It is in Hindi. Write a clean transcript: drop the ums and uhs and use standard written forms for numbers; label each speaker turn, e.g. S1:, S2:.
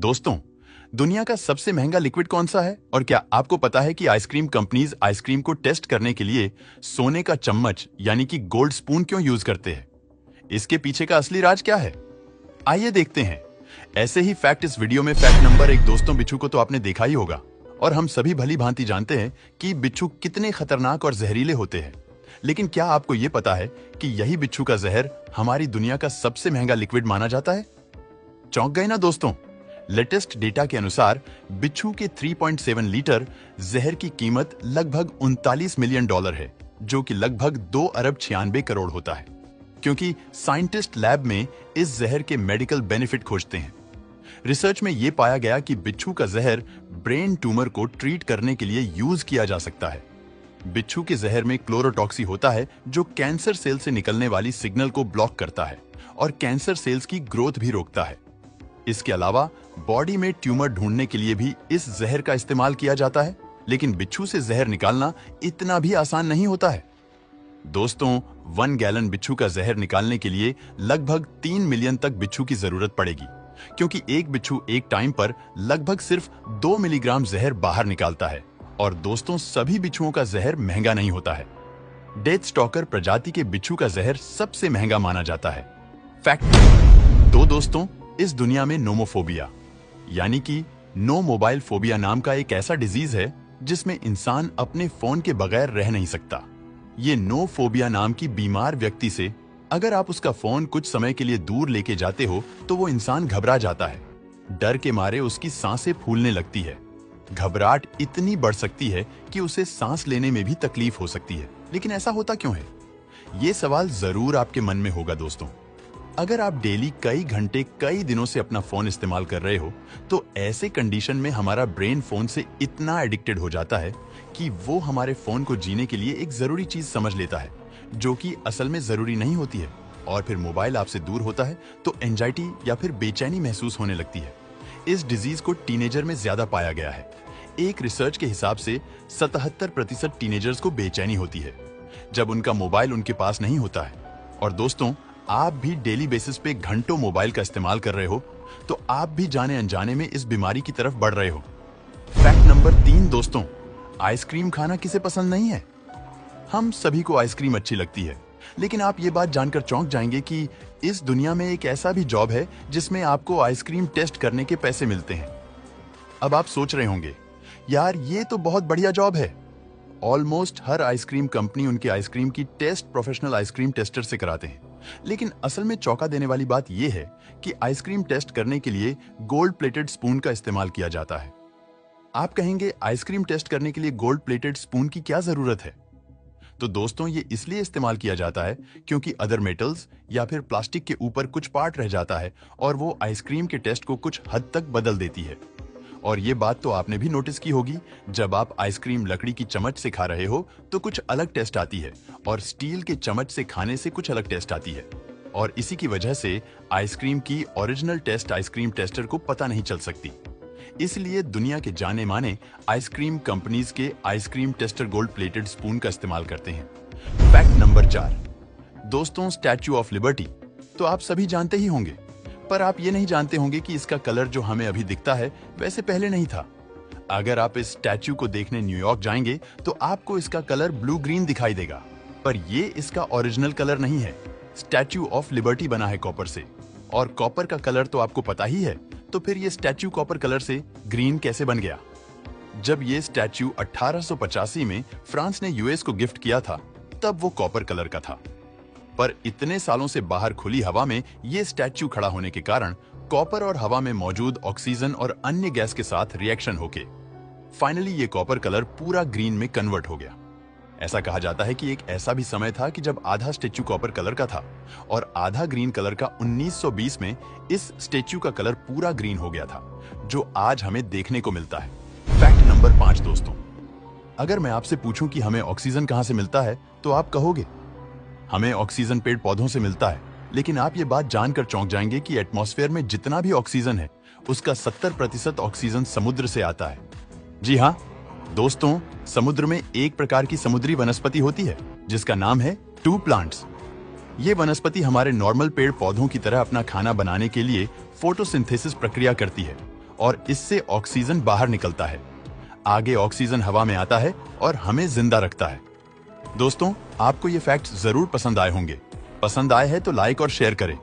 S1: दोस्तों, दुनिया का सबसे महंगा लिक्विड कौन सा है? और क्या आपको पता है कि आइसक्रीम कंपनीज आइसक्रीम को टेस्ट करने के लिए सोने का चम्मच यानी कि गोल्ड स्पून क्यों यूज करते हैं? इसके पीछे का असली राज क्या है? आइए देखते हैं। ऐसे ही फैक्ट इस वीडियो में। Fact number 1। दोस्तों, बिच्छू को तो आपने देखा ही होगा और हम सभी भली भांति जानते हैं कि बिच्छू कितने खतरनाक और जहरीले होते हैं। लेकिन क्या आपको यह पता है कि यही बिच्छू का जहर हमारी दुनिया का सबसे महंगा लिक्विड माना जाता है? चौंक गए ना दोस्तों? लेटेस्ट डेटा के अनुसार बिच्छू के 3.7 लीटर जहर की कीमत लगभग $39 मिलियन है, जो कि लगभग 2 अरब 96 करोड़ होता है। क्योंकि साइंटिस्ट लैब में इस जहर के मेडिकल बेनिफिट खोजते हैं। रिसर्च में यह पाया गया कि बिच्छू का जहर ब्रेन ट्यूमर को ट्रीट करने के लिए यूज किया जा सकता है। बिच्छू के जहर में क्लोरोटॉक्सी होता है, जो कैंसर सेल से निकलने वाली सिग्नल को ब्लॉक करता है और कैंसर सेल्स की ग्रोथ भी रोकता है। इसके अलावा बॉडी में ट्यूमर ढूंढने के लिए भी इस जहर का इस्तेमाल किया जाता है। लेकिन बिच्छू से जहर निकालना इतना भी आसान नहीं होता है। दोस्तों, 1 गैलन बिच्छू का जहर निकालने के लिए लगभग 3 मिलियन तक बिच्छू की जरूरत पड़ेगी, क्योंकि एक बिच्छू एक टाइम पर लगभग सिर्फ 2 मिलीग्राम जहर बाहर निकालता है। और दोस्तों, सभी बिच्छुओं का जहर महंगा नहीं होता है। डेथ स्टॉकर प्रजाति के बिच्छू का जहर सबसे महंगा माना जाता है। फैक्ट 2। दोस्तों, इस दुनिया में नोमोफोबिया यानी कि नो मोबाइल फोबिया नाम का एक ऐसा डिजीज है जिसमें इंसान अपने फोन के बगैर रह नहीं सकता। ये नो फोबिया नाम की बीमार व्यक्ति से अगर आप उसका फोन कुछ समय के लिए दूर लेके जाते हो तो वो इंसान घबरा जाता है। डर के मारे उसकी सांसें फूलने लगती है। घबराहट इतनी बढ़ सकती है कि उसे सांस लेने में भी तकलीफ हो सकती है। लेकिन ऐसा होता क्यों है? ये सवाल जरूर आपके मन में होगा दोस्तों। अगर आप डेली कई घंटे कई दिनों से अपना फोन इस्तेमाल कर रहे हो तो ऐसे कंडीशन में हमारा ब्रेन फोन से इतना एडिक्टेड हो जाता है कि वो हमारे फोन को जीने के लिए एक जरूरी चीज समझ लेता है, जो कि असल में जरूरी नहीं होती है। और फिर मोबाइल आपसे दूर होता है तो एंजाइटी या फिर बेचैनी महसूस होने लगती है। इस डिजीज को टीनेजर में ज्यादा पाया गया है। एक रिसर्च के हिसाब से 77% टीनेजर्स को बेचैनी होती है जब उनका मोबाइल उनके पास नहीं होता है। और दोस्तों, आप भी डेली बेसिस पे घंटों मोबाइल का इस्तेमाल कर रहे हो तो आप भी जाने अनजाने में इस बीमारी की तरफ बढ़ रहे हो। Fact number 3। दोस्तों, आइसक्रीम खाना किसे पसंद नहीं है? हम सभी को आइसक्रीम अच्छी लगती है। लेकिन आप ये बात जानकर चौंक जाएंगे कि इस दुनिया में एक ऐसा भी जॉब है जिसमें आपको आइसक्रीम टेस्ट करने के पैसे मिलते हैं। अब आप सोच रहे होंगे, यार ये तो बहुत बढ़िया जॉब है। ऑलमोस्ट हर आइसक्रीम कंपनी उनके आइसक्रीम की टेस्ट प्रोफेशनल आइसक्रीम टेस्टर से कराते हैं। लेकिन असल में चौंका देने वाली बात यह है कि आइसक्रीम टेस्ट करने के लिए गोल्ड प्लेटेड स्पून का इस्तेमाल किया जाता है। आप कहेंगे, आइसक्रीम टेस्ट करने के लिए गोल्ड प्लेटेड स्पून की क्या जरूरत है? तो दोस्तों, ये इसलिए इस्तेमाल किया जाता है क्योंकि अदर मेटल्स या फिर प्लास्टिक के ऊपर कुछ पार्ट रह जाता है और वो आइसक्रीम के टेस्ट को कुछ हद तक बदल देती है। और ये बात तो आपने भी नोटिस की होगी, जब आप आइसक्रीम लकड़ी की चम्मच से खा रहे हो तो कुछ अलग टेस्ट आती है और स्टील के चम्मच से खाने से कुछ अलग टेस्ट आती है। और इसी की वजह से आइसक्रीम की ओरिजिनल टेस्ट आइसक्रीम टेस्टर को पता नहीं चल सकती। इसलिए दुनिया के जाने माने आइसक्रीम कंपनीज के ice cream tester gold plated spoon का इस्तेमाल करते हैं। Fact number 4। दोस्तों, स्टैच्यू ऑफ लिबर्टी तो आप सभी जानते ही होंगे, पर आप ये नहीं जानते होंगे कि इसका कलर जो हमें अभी दिखता है वैसे पहले नहीं था। अगर आप इस स्टैच्यू को देखने न्यूयॉर्क जाएंगे तो आपको इसका कलर ब्लू ग्रीन दिखाई देगा, पर ये इसका ओरिजिनल कलर नहीं है। स्टैच्यू ऑफ लिबर्टी बना है कॉपर से, और कॉपर का कलर तो आपको पता ही है। तो फिर ये स्टैच्यू कॉपर कलर से ग्रीन कैसे बन गया? जब ये स्टैच्यू 1885 में फ्रांस ने यूएस को गिफ्ट किया था तब वो कॉपर कलर का था। पर इतने सालों से बाहर खुली हवा में ये स्टैच्यू खड़ा होने के कारण कॉपर और हवा में मौजूद ऑक्सीजन और अन्य गैस के साथ रिएक्शन होके फाइनली ये कॉपर कलर पूरा ग्रीन में कन्वर्ट हो गया। ऐसा कहा जाता है कि एक ऐसा भी समय था कि जब आधा स्टैच्यू कॉपर कलर का था और आधा ग्रीन कलर का। 1920 में इस स्टैच्यू का कलर पूरा ग्रीन हो गया था, जो आज हमें देखने को मिलता है। Fact number 5। दोस्तों, अगर मैं आपसे पूछूं कि हमें ऑक्सीजन कहां से मिलता है तो आप कहोगे हमें ऑक्सीजन पेड़ पौधों से मिलता है। लेकिन आप ये बात जानकर चौंक जाएंगे कि एटमॉस्फेयर में जितना भी ऑक्सीजन है उसका 70% ऑक्सीजन समुद्र से आता है। जी हाँ दोस्तों, समुद्र में एक प्रकार की समुद्री वनस्पति होती है जिसका नाम है टू प्लांट्स। ये वनस्पति हमारे नॉर्मल पेड़ पौधों की तरह अपना खाना बनाने के लिए फोटोसिंथेसिस प्रक्रिया करती है और इससे ऑक्सीजन बाहर निकलता है। आगे ऑक्सीजन हवा में आता है और हमें जिंदा रखता है। दोस्तों, आपको ये फैक्ट्स जरूर पसंद आए होंगे। पसंद आए हैं तो लाइक और शेयर करें।